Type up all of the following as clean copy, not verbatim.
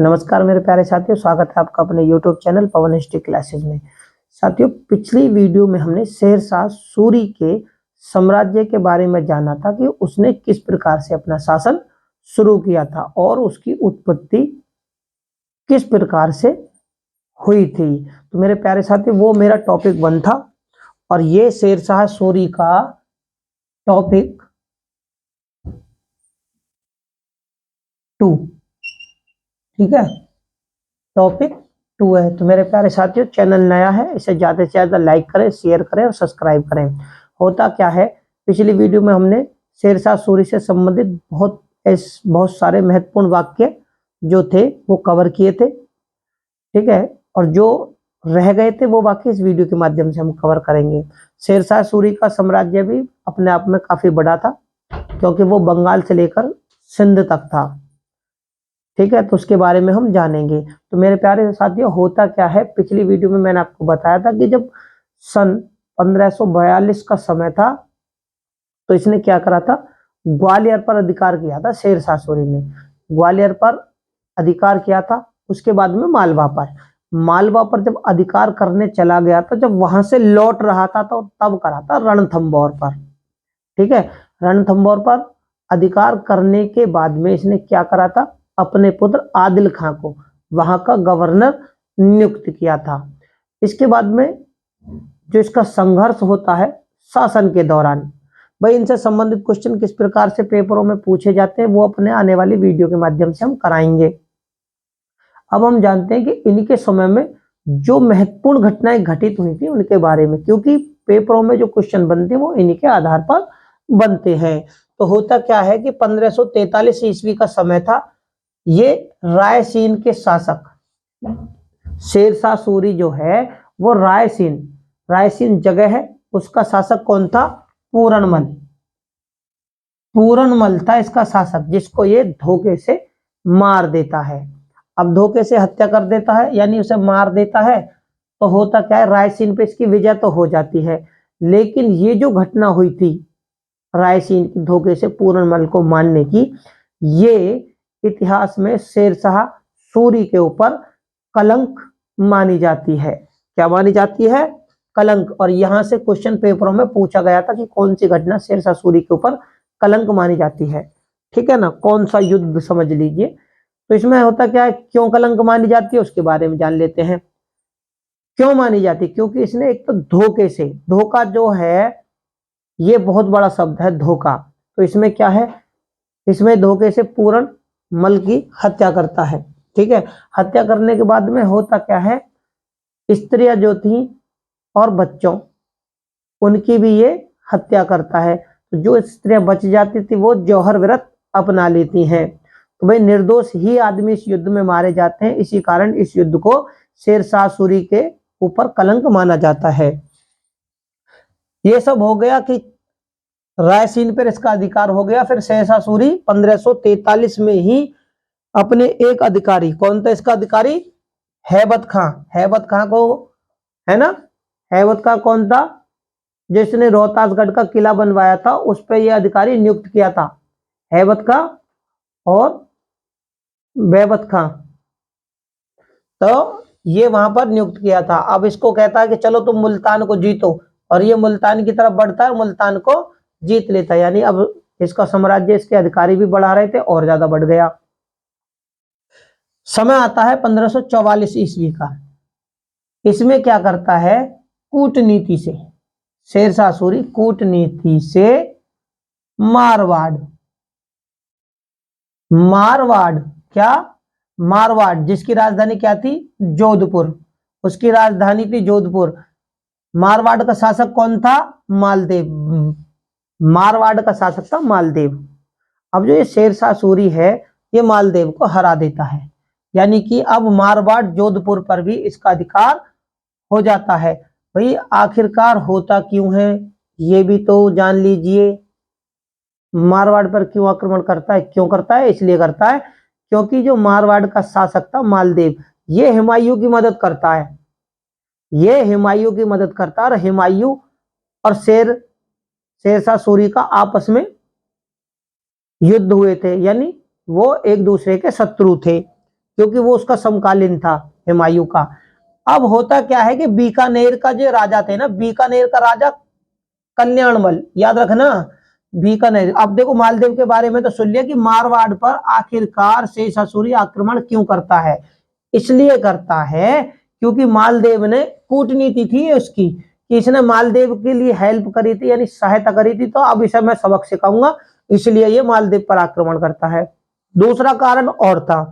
नमस्कार मेरे प्यारे साथियों, स्वागत है आपका अपने YouTube चैनल पवन हिस्ट्री क्लासेस में। साथियों, पिछली वीडियो में हमने शेरशाह सूरी के साम्राज्य के बारे में जाना था कि उसने किस प्रकार से अपना शासन शुरू किया था और उसकी उत्पत्ति किस प्रकार से हुई थी। तो मेरे प्यारे साथियों, वो मेरा टॉपिक 1 था और ये शेरशाह सूरी का टॉपिक 2, ठीक है, टॉपिक 2 है। तो मेरे प्यारे साथियों, चैनल नया है, इसे ज़्यादा से ज़्यादा लाइक करें, शेयर करें और सब्सक्राइब करें। होता क्या है, पिछली वीडियो में हमने शेरशाह सूरी से संबंधित बहुत सारे महत्वपूर्ण वाक्य जो थे वो कवर किए थे, ठीक है, और जो रह गए थे वो वाक्य इस वीडियो के माध्यम से हम कवर करेंगे। शेरशाह सूरी का साम्राज्य भी अपने आप में काफ़ी बड़ा था क्योंकि वो बंगाल से लेकर सिंध तक था, ठीक है, तो उसके बारे में हम जानेंगे। तो मेरे प्यारे साथियों, होता क्या है, पिछली वीडियो में मैंने आपको बताया था कि जब सन 1542 का समय था तो इसने क्या करा था, ग्वालियर पर अधिकार किया था। शेरशाह सूरी ने ग्वालियर पर अधिकार किया था, उसके बाद में मालवा पर जब अधिकार करने चला गया तो जब वहां से लौट रहा था तो तब करा था रणथंभौर पर, ठीक है। रणथंभौर पर अधिकार करने के बाद में इसने क्या करा था, अपने पुत्र आदिल खां को वहां का गवर्नर नियुक्त किया था। इसके बाद में जो इसका संघर्ष होता है शासन के दौरान, भाई इनसे संबंधित क्वेश्चन किस प्रकार से पेपरों में पूछे जाते हैं वो अपने आने वाली वीडियो के माध्यम से हम कराएंगे। अब हम जानते हैं कि इनके समय में जो महत्वपूर्ण घटनाएं घटित हुई थी उनके बारे में, क्योंकि पेपरों में जो क्वेश्चन बनते हैं वो इन्हीं के आधार पर बनते हैं। तो होता क्या है कि 1543 ईस्वी का समय था। ये रायसीन के शासक शेरशाह सूरी जो है वो रायसीन जगह है, उसका शासक कौन था, पूरनमल था इसका शासक, जिसको ये धोखे से मार देता है। अब धोखे से हत्या कर देता है यानी उसे मार देता है, तो होता क्या है, रायसीन पे इसकी विजय तो हो जाती है, लेकिन ये जो घटना हुई थी रायसीन की धोखे से पूरनमल को मारने की, ये इतिहास में शेरशाह सूरी के ऊपर कलंक मानी जाती है। क्या मानी जाती है, कलंक। और यहां से क्वेश्चन पेपरों में पूछा गया था कि कौन सी घटना शेरशाह सूरी के ऊपर कलंक मानी जाती है, ठीक है ना, कौन सा युद्ध समझ लीजिए। तो इसमें होता क्या है, क्यों कलंक मानी जाती है उसके बारे में जान लेते हैं। क्यों मानी जाती है, क्योंकि इसने एक तो धोखे से, धोखा जो है ये बहुत बड़ा शब्द है, धोखा। तो इसमें क्या है, इसमें धोखे से पूरनमल की हत्या करता है, ठीक है। हत्या करने के बाद में होता क्या है, स्त्रियां जो थी और बच्चों उनकी भी ये हत्या करता है। तो जो स्त्रियां बच जाती थी वो जौहर व्रत अपना लेती हैं। तो भाई निर्दोष ही आदमी इस युद्ध में मारे जाते हैं, इसी कारण इस युद्ध को शेरशाह सूरी के ऊपर कलंक माना जाता है। ये सब हो गया कि रायसीन पर इसका अधिकार हो गया। फिर शेरशाह सूरी 1543 में ही अपने एक अधिकारी, कौन था इसका अधिकारी, हैबत खां को, है ना, हैबत खां कौन था, जिसने रोहतासगढ़ का किला बनवाया था, उस पर यह अधिकारी नियुक्त किया था, हैबत खां और बेबत खां। तो ये वहां पर नियुक्त किया था। अब इसको कहता है कि चलो तुम मुल्तान को जीतो, और ये मुल्तान की तरफ बढ़ता है, मुल्तान को जीत लेता है, यानी अब इसका साम्राज्य, इसके अधिकारी भी बढ़ा रहे थे और ज्यादा बढ़ गया। समय आता है 1544 ईस्वी का। इसमें क्या करता है, कूटनीति से शेरशाह सूरी कूटनीति से मारवाड़ क्या, मारवाड़ जिसकी राजधानी क्या थी, जोधपुर, उसकी राजधानी थी जोधपुर। मारवाड़ का शासक कौन था, मारवाड़ का शासक था मालदेव। अब जो ये शेरशाह सूरी है ये मालदेव को हरा देता है, यानी कि अब मारवाड़ जोधपुर पर भी इसका अधिकार हो जाता है। भाई आखिरकार होता क्यों है ये भी तो जान लीजिए। मारवाड़ पर क्यों आक्रमण करता है, क्यों करता है, इसलिए करता है क्योंकि जो मारवाड़ का शासक था मालदेव, ये हुमायूं की मदद करता है, और हुमायूं और शेरशाह सूरी का आपस में युद्ध हुए थे, यानी वो एक दूसरे के शत्रु थे, क्योंकि वो उसका समकालीन था हुमायूं का। अब होता क्या है कि बीकानेर का जो राजा थे ना, बीकानेर का राजा कल्याणमल, याद रखना बीकानेर। अब देखो मालदेव के बारे में तो सुन लिया कि मारवाड़ पर आखिरकार शेषासुरी आक्रमण क्यों करता है। इसलिए करता है क्योंकि मालदेव ने, कूटनीति थी उसकी कि इसने मालदेव के लिए हेल्प करी थी, यानी सहायता करी थी, तो अब इसे मैं सबक सिखाऊंगा, इसलिए ये मालदेव पर आक्रमण करता है। दूसरा कारण और था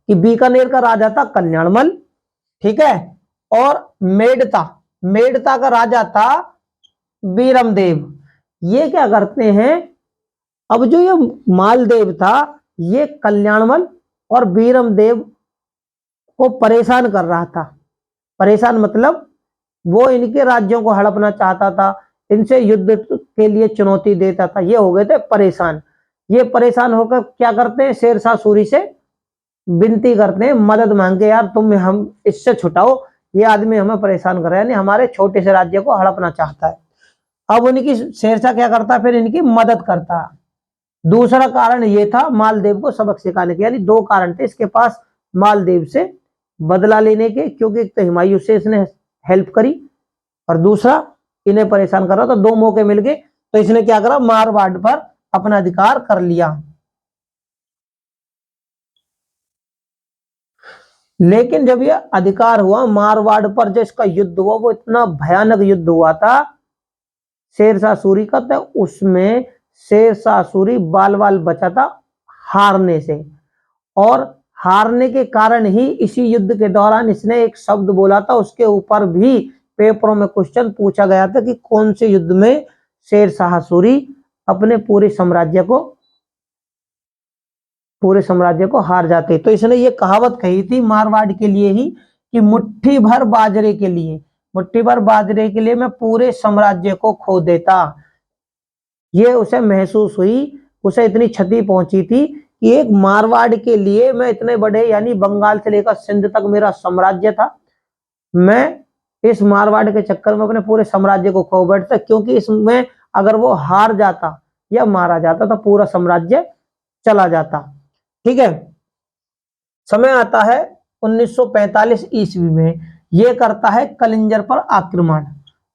कि बीकानेर का राजा था कल्याणमल, ठीक है, और मेड़ता, मेड़ता का राजा था बीरमदेव। ये क्या करते हैं, अब जो ये मालदेव था ये कल्याणमल और बीरमदेव को परेशान कर रहा था। परेशान मतलब वो इनके राज्यों को हड़पना चाहता था, इनसे युद्ध के लिए चुनौती देता था, ये हो गए थे परेशान। ये परेशान होकर क्या करते हैं, शेरशाह सूरी से विनती करते हैं, मदद मांगे, यार तुम हम इससे छुटाओ, ये आदमी हमें परेशान कर रहा है, यानी हमारे छोटे से राज्य को हड़पना चाहता है। अब उनकी शेरशाह क्या करता है, फिर इनकी मदद करता है। दूसरा कारण ये था मालदेव को सबक सिखाने के, यानी दो कारण थे इसके पास मालदेव से बदला लेने के, क्योंकि एक तो हुमायूं से इसने हेल्प करी और दूसरा इन्हें परेशान कर रहा, तो दो मौके मिल गए, तो इसने क्या करा, मारवाड़ पर अपना अधिकार कर लिया। लेकिन जब यह अधिकार हुआ मारवाड़ पर, जो इसका युद्ध हुआ वो इतना भयानक युद्ध हुआ था शेरशाह सूरी का, तो उसमें शेरशाह सूरी बाल बाल बचा था हारने से। और हारने के कारण ही इसी युद्ध के दौरान इसने एक शब्द बोला था, उसके ऊपर भी पेपरों में क्वेश्चन पूछा गया था कि कौन से युद्ध में शेरशाह सूरी अपने पूरे साम्राज्य को हार जाते। तो इसने ये कहावत कही थी मारवाड़ के लिए ही कि मुट्ठी भर बाजरे के लिए, मुट्ठी भर बाजरे के लिए मैं पूरे साम्राज्य को खो देता। ये उसे महसूस हुई, उसे इतनी क्षति पहुंची थी कि एक मारवाड़ के लिए मैं इतने बड़े, यानी बंगाल से लेकर सिंध तक मेरा साम्राज्य था, मैं इस मारवाड़ के चक्कर में अपने पूरे साम्राज्य को खो बैठता, क्योंकि इसमें अगर वो हार जाता या मारा जाता तो पूरा साम्राज्य चला जाता। ठीक है, समय आता है 1945 ईस्वी में, ये करता है कलिंजर पर आक्रमण।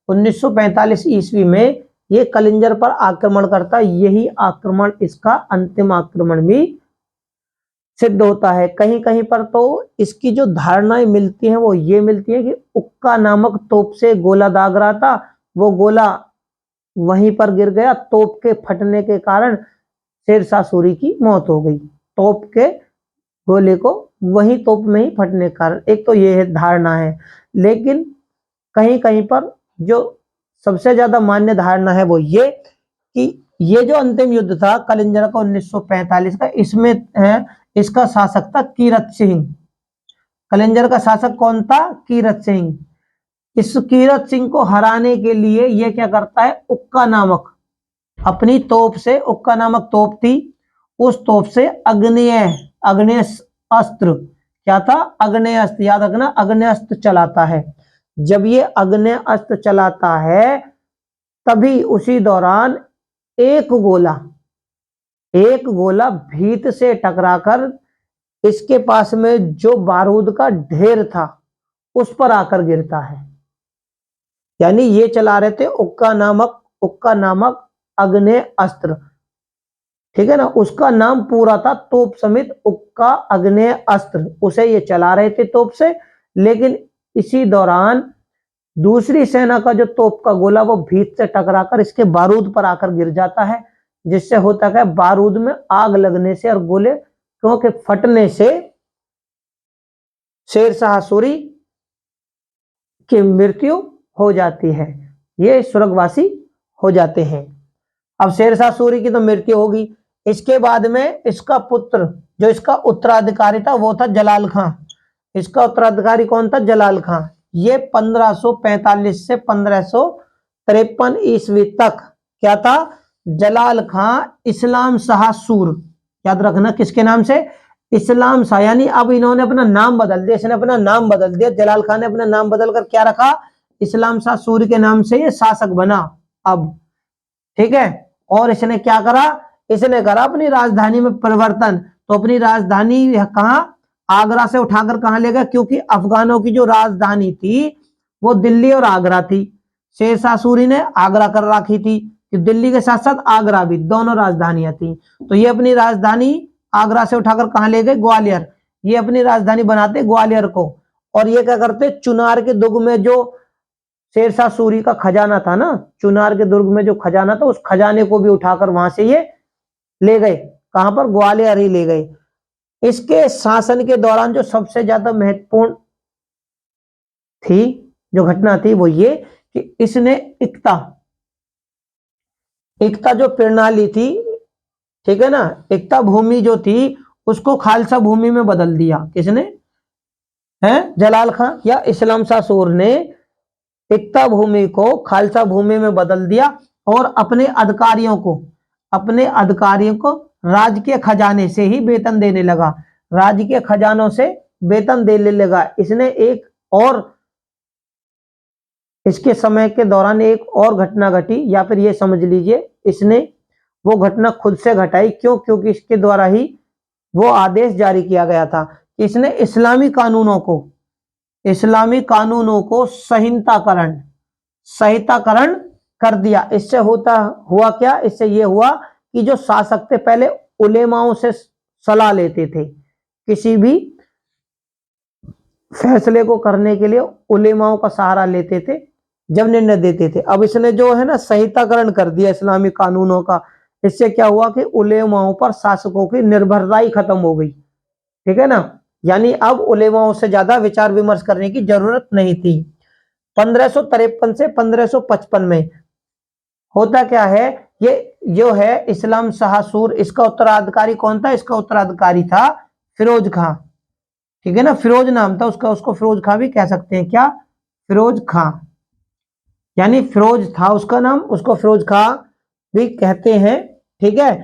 1945 ईस्वी में ये कलिंजर पर आक्रमण करता है, यही आक्रमण इसका अंतिम आक्रमण भी सिद्ध होता है। कहीं कहीं पर तो इसकी जो धारणाएं मिलती हैं वो ये मिलती है कि उक्का नामक तोप से गोला दाग रहा था, वो गोला वहीं पर गिर गया, तोप के फटने के कारण शेरशाह सूरी की मौत हो गई, तोप के गोले को वही तोप में ही फटने के कारण। एक तो ये धारणा है, लेकिन कहीं कहीं पर जो सबसे ज्यादा मान्य धारणा है वो ये कि ये जो अंतिम युद्ध था कलिंजर का 1945 का, इसमें इसका शासक था कीरत सिंह। कलिंजर का शासक कौन था, कीरत सिंह। इस कीरत सिंह को हराने के लिए ये क्या करता है, उक्का नामक अपनी तोप से, उक्का नामक तोप थी, उस तोप से अग्नेय अस्त्र, क्या था, अग्नेय अस्त्र, याद रखना अग्नेय अस्त्र चलाता है। जब ये अग्नेय अस्त्र चलाता है तभी उसी दौरान एक गोला भीत से टकराकर इसके पास में जो बारूद का ढेर था उस पर आकर गिरता है। यानी ये चला रहे थे उक्का नामक अग्नेय अस्त्र, ठीक है ना, उसका नाम पूरा था तोप समेत उक्का अग्नेय अस्त्र, उसे ये चला रहे थे तोप से। लेकिन इसी दौरान दूसरी सेना का जो तोप का गोला वो भीत से टकराकर इसके बारूद पर आकर गिर जाता है, जिससे होता है बारूद में आग लगने से और गोले क्योंकि फटने से शेरशाह सूरी की मृत्यु हो जाती है, ये स्वर्गवासी हो जाते हैं। अब शेरशाह सूरी की तो मृत्यु होगी, इसके बाद में इसका पुत्र, जो इसका उत्तराधिकारी था वो था जलाल खां। इसका उत्तराधिकारी कौन था, जलाल खां। ये 1545 से 1553 ईस्वी तक क्या था, जलाल खां इस्लाम शाह सूर, याद रखना किसके नाम से, इस्लाम शाह। यानी अब इन्होंने अपना नाम बदल दिया, इसने अपना नाम बदल दिया, जलाल खान ने अपना नाम बदलकर क्या रखा, इस्लाम शाह सूरी के नाम से ये शासक बना अब, ठीक है। और इसने क्या करा, इसने करा अपनी राजधानी में परिवर्तन, तो अपनी राजधानी कहां, आगरा से उठाकर कहां ले गए, क्योंकि अफगानों की जो राजधानी थी वो दिल्ली और आगरा थी। शेरशाह सूरी ने आगरा कर रखी थी कि दिल्ली के साथ साथ आगरा भी, दोनों राजधानियां थी। तो ये अपनी राजधानी आगरा से उठाकर कहां ले गए, ग्वालियर। ये अपनी राजधानी बनाते ग्वालियर को, और ये क्या करते, चुनार के दुर्ग में जो शेरशाह सूरी का खजाना था ना, चुनार के दुर्ग में जो खजाना था, उस खजाने को भी उठाकर वहां से ये ले गए। कहां पर, ग्वालियर ही ले गए। इसके शासन के दौरान जो सबसे ज्यादा महत्वपूर्ण थी, जो घटना थी, वो ये कि इसने एकता जो प्रणाली थी, ठीक है ना, एकता भूमि जो थी उसको खालसा भूमि में बदल दिया। किसने है, जलाल खां या इस्लाम शाह सूर ने एकता भूमि को खालसा भूमि में बदल दिया, और अपने अधिकारियों को राज्य के खजाने से ही वेतन देने लगा, राज्य के खजानों से वेतन देने लगा। इसने एक और, इसके समय के दौरान एक और घटना घटी, या फिर ये समझ लीजिए इसने वो घटना खुद से घटाई। क्यों, क्योंकि इसके द्वारा ही वो आदेश जारी किया गया था कि इसने इस्लामी कानूनों को संहिताकरण कर दिया। इससे हुआ क्या, इससे ये हुआ कि जो शासक थे पहले उलेमाओं से सलाह लेते थे, किसी भी फैसले को करने के लिए उलेमाओं का सहारा लेते थे जब निर्णय देते थे। अब इसने जो है ना संहिताकरण कर दिया इस्लामी कानूनों का। इससे क्या हुआ कि उलेमाओं पर शासकों की निर्भरता ही खत्म हो गई, ठीक है ना, यानी अब उलेमाओं से ज्यादा विचार विमर्श करने की जरूरत नहीं थी। 1553 से 1555 में होता क्या है, ये जो है इस्लाम शाह सूर, इसका उत्तराधिकारी कौन था, इसका उत्तराधिकारी था फिरोज खां, ठीक है ना, फिरोज नाम था उसका, उसको फिरोज खां भी कह सकते हैं। क्या, फिरोज खां, यानी फिरोज था उसका नाम, उसको फिरोज खां भी कहते हैं, ठीक है।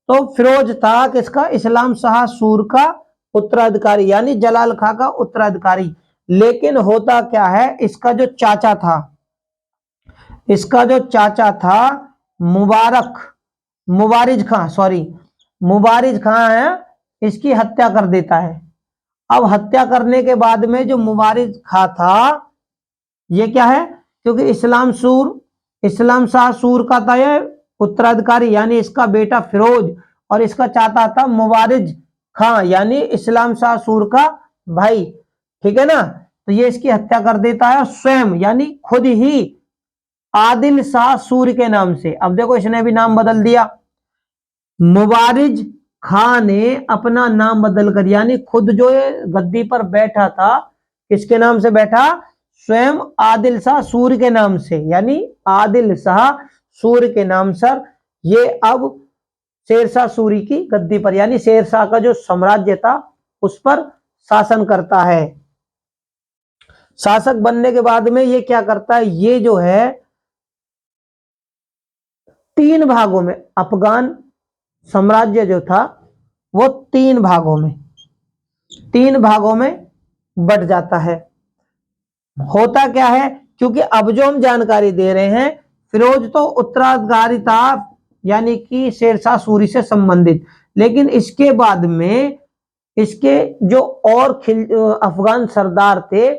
तो फिरोज था किसका, इस्लाम शाह सूर का उत्तराधिकारी, यानी जलाल खां का उत्तराधिकारी। लेकिन होता क्या है, इसका जो चाचा था मुबारिज खां है, इसकी हत्या कर देता है। अब हत्या करने के बाद में जो मुबारिज खां था, ये क्या है, क्योंकि इस्लाम शाह सूर का था ये उत्तराधिकारी, यानी इसका बेटा फिरोज, और इसका चाचा था मुबारिज खां, यानी इस्लाम शाह सूर का भाई, ठीक है ना। तो ये इसकी हत्या कर देता है स्वयं, यानी खुद ही आदिल शाह सूर के नाम से। अब देखो इसने भी नाम बदल दिया, मुबारिज खां ने अपना नाम बदल कर, यानी खुद जो ये गद्दी पर बैठा था, किसके नाम से बैठा, स्वयं आदिल शाह सूर के नाम से, यानी आदिल शाह सूर के नाम सर ये अब शेरशाह सूरी की गद्दी पर, यानी शेरशाह का जो साम्राज्य था उस पर शासन करता है। शासक बनने के बाद में ये क्या करता है, ये जो है 3 भागों में, अफगान साम्राज्य जो था वो 3 भागों में बट जाता है। होता क्या है, क्योंकि अब जो हम जानकारी दे रहे हैं, फिरोज तो उत्तराधिकारी था, यानी कि शेरशाह सूरी से संबंधित, लेकिन इसके बाद में इसके जो और अफगान सरदार थे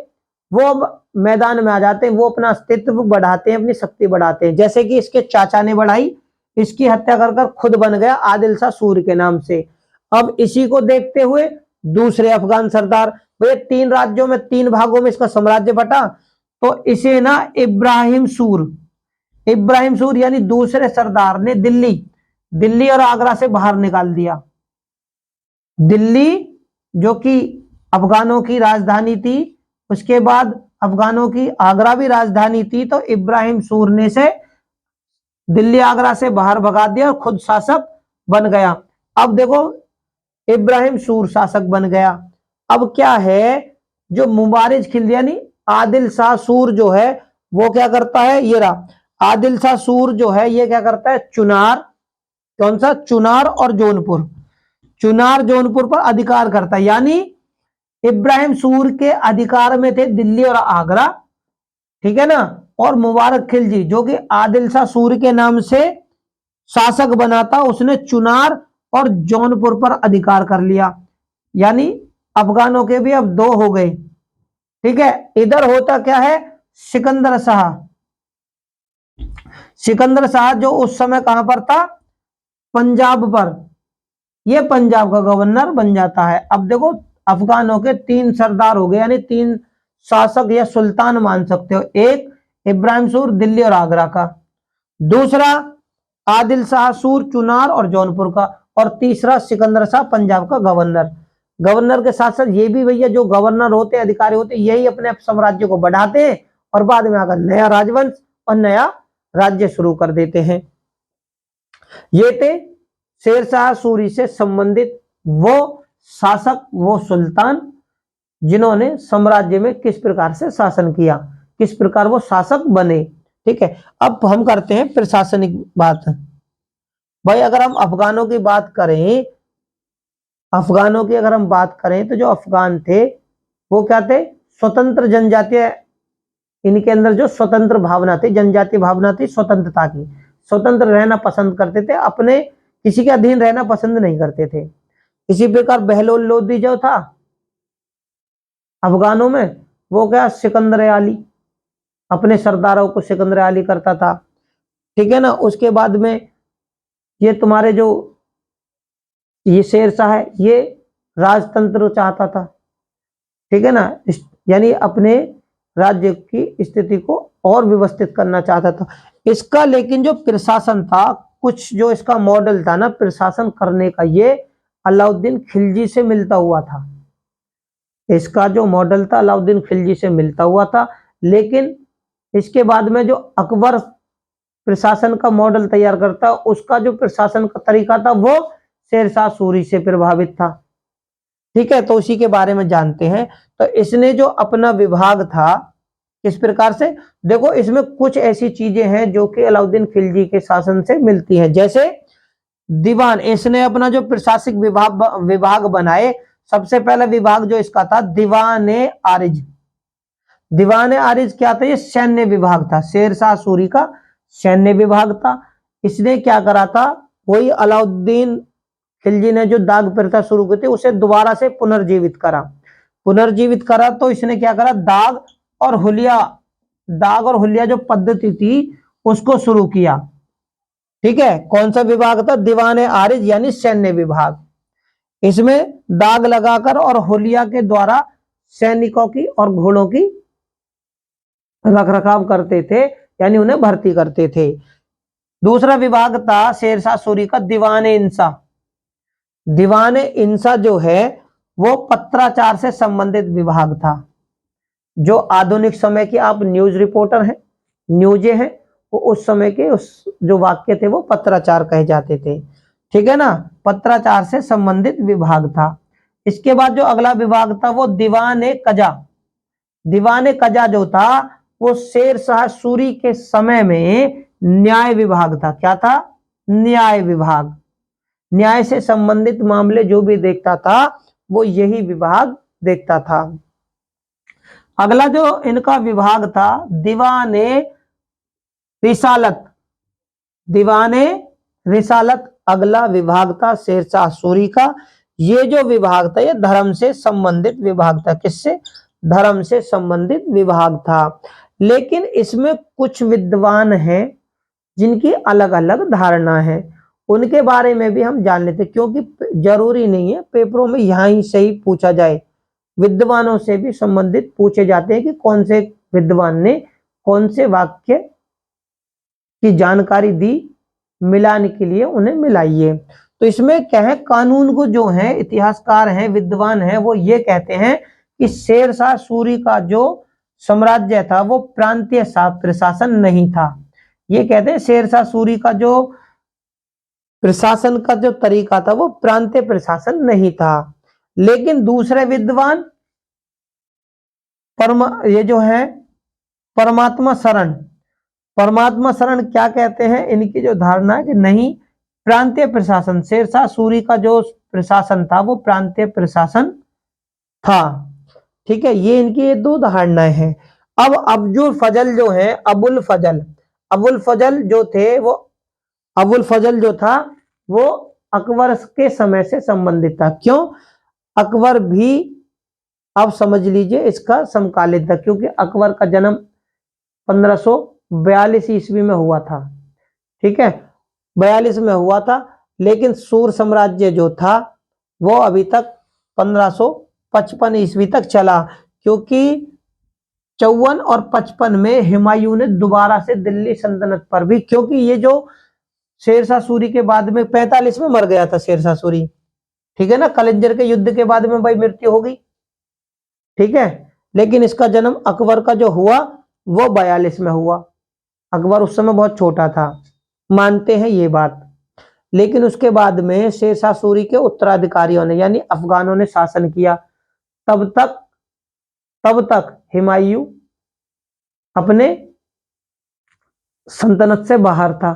वो मैदान में आ जाते हैं, वो अपना अस्तित्व बढ़ाते हैं, अपनी शक्ति बढ़ाते हैं। जैसे कि इसके चाचा ने बढ़ाई, इसकी हत्या कर खुद बन गया आदिल शाह सूर के नाम से। अब इसी को देखते हुए दूसरे अफगान सरदार, वे 3 राज्यों में 3 भागों में इसका साम्राज्य बटा, तो इसे ना इब्राहिम सूर यानी दूसरे सरदार ने दिल्ली और आगरा से बाहर निकाल दिया। दिल्ली जो कि अफगानों की राजधानी थी, उसके बाद अफगानों की आगरा भी राजधानी थी, तो इब्राहिम सूर ने से दिल्ली आगरा से बाहर भगा दिया और खुद शासक बन गया। अब देखो इब्राहिम सूर शासक बन गया। अब क्या है, जो मुबारिज खिलजी यानी आदिल शाह सूर जो है वो क्या करता है, ये रहा आदिल शाह सूर जो है ये क्या करता है, कौन सा, चुनार और जौनपुर पर अधिकार करता है। यानी इब्राहिम सूर के अधिकार में थे दिल्ली और आगरा, ठीक है ना, और मुबारक खिलजी जो कि आदिल शाह सूर के नाम से शासक बना था, उसने चुनार और जौनपुर पर अधिकार कर लिया। यानी अफगानों के भी अब 2 हो गए। ठीक है, इधर होता क्या है, सिकंदर शाह। सिकंदर शाह जो उस समय कहां पर था, पंजाब पर, ये पंजाब का गवर्नर बन जाता है। अब देखो अफगानों के 3 सरदार हो गए, यानी 3 शासक या सुल्तान मान सकते हो। एक इब्राहिम सूर दिल्ली और आगरा का, दूसरा आदिल शाह सूर चुनार और जौनपुर का, और तीसरा सिकंदर शाह पंजाब का गवर्नर। गवर्नर के साथ साथ ये भी भैया जो गवर्नर होते हैं, अधिकारी होते हैं, यही अपने साम्राज्य को बढ़ाते हैं और बाद में आकर नया राजवंश और नया राज्य शुरू कर देते हैं। ये थे शेरशाह सूरी से संबंधित वो शासक, वो सुल्तान जिन्होंने साम्राज्य में किस प्रकार से शासन किया, किस प्रकार वो शासक बने। ठीक है, अब हम करते हैं प्रशासनिक बात। भाई अगर हम अफगानों की बात करें, अफगानों की अगर हम बात करें तो जो अफगान थे वो क्या थे, स्वतंत्र जनजातीय, इनके अंदर जो स्वतंत्र भावना थी, जनजातीय भावना थी स्वतंत्रता की, स्वतंत्र रहना पसंद करते थे, अपने किसी के अधीन रहना पसंद नहीं करते थे। इसी प्रकार बहलोल लोदी जो था अफगानों में, वो क्या, सिकंदर आली, अपने सरदारों को सिकंदर आली करता था। ठीक है ना, उसके बाद में ये तुम्हारे जो ये शेरशाह है, ये राजतंत्र चाहता था। ठीक है ना, यानी अपने राज्य की स्थिति को और व्यवस्थित करना चाहता था। इसका लेकिन जो प्रशासन था, कुछ जो इसका मॉडल था ना प्रशासन करने का, ये अलाउद्दीन खिलजी से मिलता हुआ था। इसका जो मॉडल था अलाउद्दीन खिलजी से मिलता हुआ था, लेकिन इसके बाद में जो अकबर प्रशासन का मॉडल तैयार करता, उसका जो प्रशासन का तरीका था वो शेरशाह सूरी से प्रभावित था। ठीक है, तो उसी के बारे में जानते हैं। तो इसने जो अपना विभाग था किस प्रकार से, देखो इसमें कुछ ऐसी चीजें हैं जो कि अलाउद्दीन खिलजी के शासन से मिलती हैं। जैसे दीवान, इसने अपना जो प्रशासनिक विभाग बनाए। सबसे पहला विभाग जो इसका था दीवान आरिज। दीवान आरिज क्या था, ये सैन्य विभाग था, शेरशाह सूरी का सैन्य विभाग था। इसने क्या करा था, वही अलाउद्दीन खिलजी ने जो दाग प्रथा शुरू की थी उसे दोबारा से पुनर्जीवित करा। पुनर्जीवित करा तो इसने क्या करा, दाग और हुलिया जो पद्धति थी उसको शुरू किया। ठीक है, कौन सा विभाग था, दीवान आरिज यानी सैन्य विभाग। इसमें दाग लगाकर और हुलिया के द्वारा सैनिकों की और घोड़ों की रखरखाव करते थे, यानी उन्हें भर्ती करते थे। दूसरा विभाग था शेरशाह सूरी का दीवान इंसा। दीवान इंसा जो है वो पत्राचार से संबंधित विभाग था। जो आधुनिक समय की आप न्यूज रिपोर्टर हैं, न्यूजे हैं, वो उस समय के उस जो वाक्य थे वो पत्राचार कहे जाते थे। ठीक है ना, पत्राचार से संबंधित विभाग था। इसके बाद जो अगला विभाग था वो दीवान कजा। दीवान कजा जो था वो शेरशाह सूरी के समय में न्याय विभाग था। क्या था, न्याय विभाग। न्याय से संबंधित मामले जो भी देखता था वो यही विभाग देखता था। अगला जो इनका विभाग था दीवान रिसालत। दीवान रिसालत अगला विभाग था शेरशाह सूरी का। ये जो विभाग था ये धर्म से संबंधित विभाग था। किससे, धर्म से संबंधित विभाग था। लेकिन इसमें कुछ विद्वान हैं जिनकी अलग अलग धारणा है, उनके बारे में भी हम जान लेते, क्योंकि जरूरी नहीं है पेपरों में यहाँ ही से ही पूछा जाए। विद्वानों से भी संबंधित पूछे जाते हैं कि कौन से विद्वान ने कौन से वाक्य की जानकारी दी, मिलाने के लिए उन्हें मिलाइए। तो इसमें क्या है, कानून को जो है इतिहासकार हैं, विद्वान हैं, वो ये कहते हैं कि शेरशाह सूरी का जो साम्राज्य था वो प्रांतीय प्रशासन नहीं था। ये कहते हैं शेरशाह सूरी का जो प्रशासन का जो तरीका था वो प्रांतीय प्रशासन नहीं था। लेकिन दूसरे विद्वान ये जो है परमात्मा शरण, परमात्मा शरण क्या कहते हैं, इनकी जो धारणा है कि नहीं, प्रांतीय प्रशासन, शेरशाह सूरी का जो प्रशासन था वो प्रांतीय प्रशासन था। ठीक है, ये इनकी ये 2 धारणाएं हैं। अब अब्दुल फजल जो है, अबुल फजल जो थे वो, अबुल फजल जो था वो अकबर के समय से संबंधित था। क्यों, अकबर भी अब समझ लीजिए इसका समकालीन था, क्योंकि अकबर का जन्म 1542 ईस्वी में हुआ था। ठीक है, 42 में हुआ था, लेकिन सूर साम्राज्य जो था वो अभी तक 1555 ईस्वी तक चला, क्योंकि 54 और 55 में हुमायूं ने दोबारा से दिल्ली सल्तनत पर भी, क्योंकि ये जो शेरशाह सूरी के बाद में 45 में मर गया था शेरशाह सूरी, ठीक है ना, कलिंजर के युद्ध के बाद में भाई मृत्यु हो गई, ठीक है, लेकिन इसका जन्म अकबर का जो हुआ वो 42 में हुआ। अकबर उस समय बहुत छोटा था, मानते हैं ये बात। लेकिन उसके बाद में शेरशाह सूरी के उत्तराधिकारियों ने यानी अफगानों ने शासन किया। तब तक हुमायूं अपने सल्तनत से बाहर था।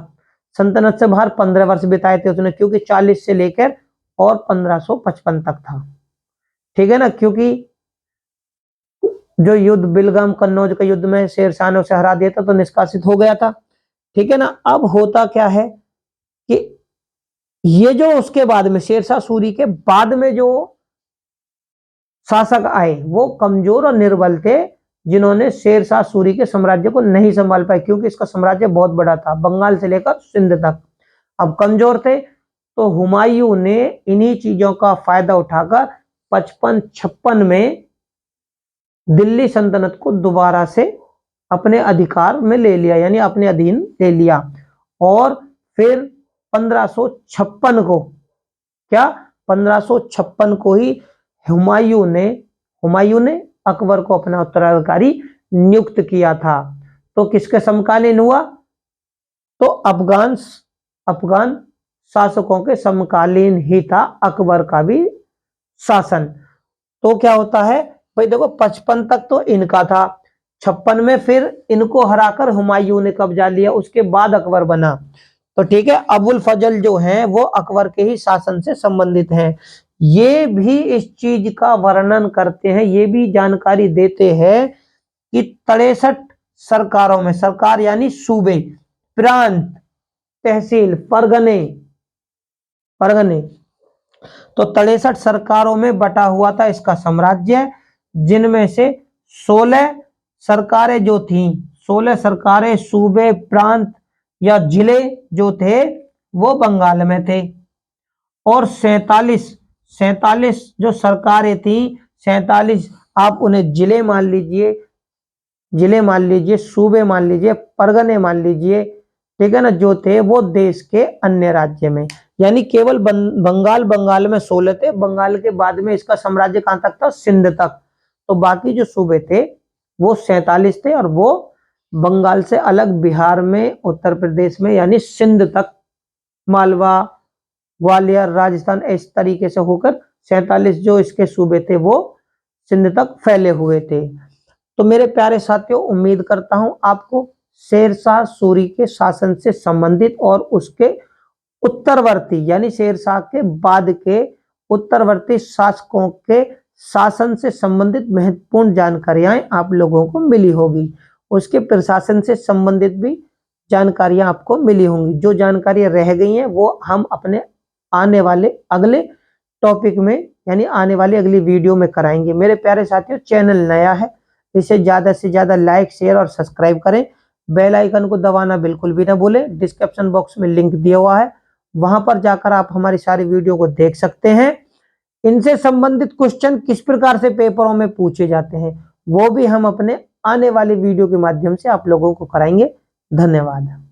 सल्तनत से बाहर 15 वर्ष बिताए थे उसने, क्योंकि 40 से लेकर और 1555 तक था। ठीक है ना, क्योंकि जो युद्ध बिलगाम कन्नौज के युद्ध में शेरशाह ने उसे हरा दिया था तो निष्कासित हो गया था। ठीक है ना, अब होता क्या है कि ये जो उसके बाद में शेरशाह सूरी के बाद में जो शासक आए वो कमजोर और निर्बल थे, जिन्होंने शेरशाह सूरी के साम्राज्य को नहीं संभाल पाए, क्योंकि इसका साम्राज्य बहुत बड़ा था, बंगाल से लेकर सिंध तक। अब कमजोर थे, तो हुमायूं ने इन्हीं चीजों का फायदा उठाकर 55-56 में दिल्ली सल्तनत को दोबारा से अपने अधिकार में ले लिया, यानी अपने अधीन ले लिया। और फिर 1556 को, क्या 1556 को ही हुमायूं ने अकबर को अपना उत्तराधिकारी नियुक्त किया था। तो किसके समकालीन हुआ? तो अफगान शासकों के समकालीन ही था अकबर का भी शासन। तो क्या होता है भाई, देखो 55 तक तो इनका था, 56 में फिर इनको हराकर हुमायूं ने कब्जा लिया, उसके बाद अकबर बना। तो ठीक है, अबुल फजल जो हैं वो अकबर के ही शासन से संबंधित हैं। ये भी इस चीज का वर्णन करते हैं, ये भी जानकारी देते हैं कि 63 सरकारों में, सरकार यानी सूबे, प्रांत, तहसील, परगने, तो 63 सरकारों में बटा हुआ था इसका साम्राज्य, जिनमें से 16 सरकारें जो थीं, 16 सरकारें, सूबे, प्रांत या जिले जो थे वो बंगाल में थे। और 47 जो सरकारें थी, 47 आप उन्हें जिले मान लीजिए, सूबे मान लीजिए, परगने मान लीजिए, ठीक है ना, जो थे वो देश के अन्य राज्य में, यानी केवल बंगाल में 16 थे। बंगाल के बाद में इसका साम्राज्य कहां तक था? सिंध तक। तो बाकी जो सूबे थे वो 47 थे, और वो बंगाल से अलग बिहार में, उत्तर प्रदेश में, यानी सिंध तक, मालवा, ग्वालियर, राजस्थान, इस तरीके से होकर 47 जो इसके सूबे थे वो सिंध तक फैले हुए थे। तो मेरे प्यारे साथियों, उम्मीद करता हूं आपको शेरशाह सूरी के शासन से संबंधित और उसके उत्तरवर्ती यानी शेरशाह के बाद के उत्तरवर्ती शासकों के शासन से संबंधित महत्वपूर्ण जानकारियां आप लोगों को मिली होगी। उसके प्रशासन से संबंधित भी जानकारियां आपको मिली होंगी। जो जानकारियां रह गई हैं वो हम अपने आने वाले अगले टॉपिक में, यानी आने वाली अगली वीडियो में कराएंगे। मेरे प्यारे साथियों, चैनल नया है, इसे ज्यादा से ज्यादा लाइक, शेयर और सब्सक्राइब करें। बेल आइकन को दबाना बिल्कुल भी ना भूलें। डिस्क्रिप्शन बॉक्स में लिंक दिया हुआ है, वहां पर जाकर आप हमारी सारी वीडियो को देख सकते हैं। इनसे संबंधित क्वेश्चन किस प्रकार से पेपरों में पूछे जाते हैं वो भी हम अपने आने वाली वीडियो के माध्यम से आप लोगों को कराएंगे। धन्यवाद।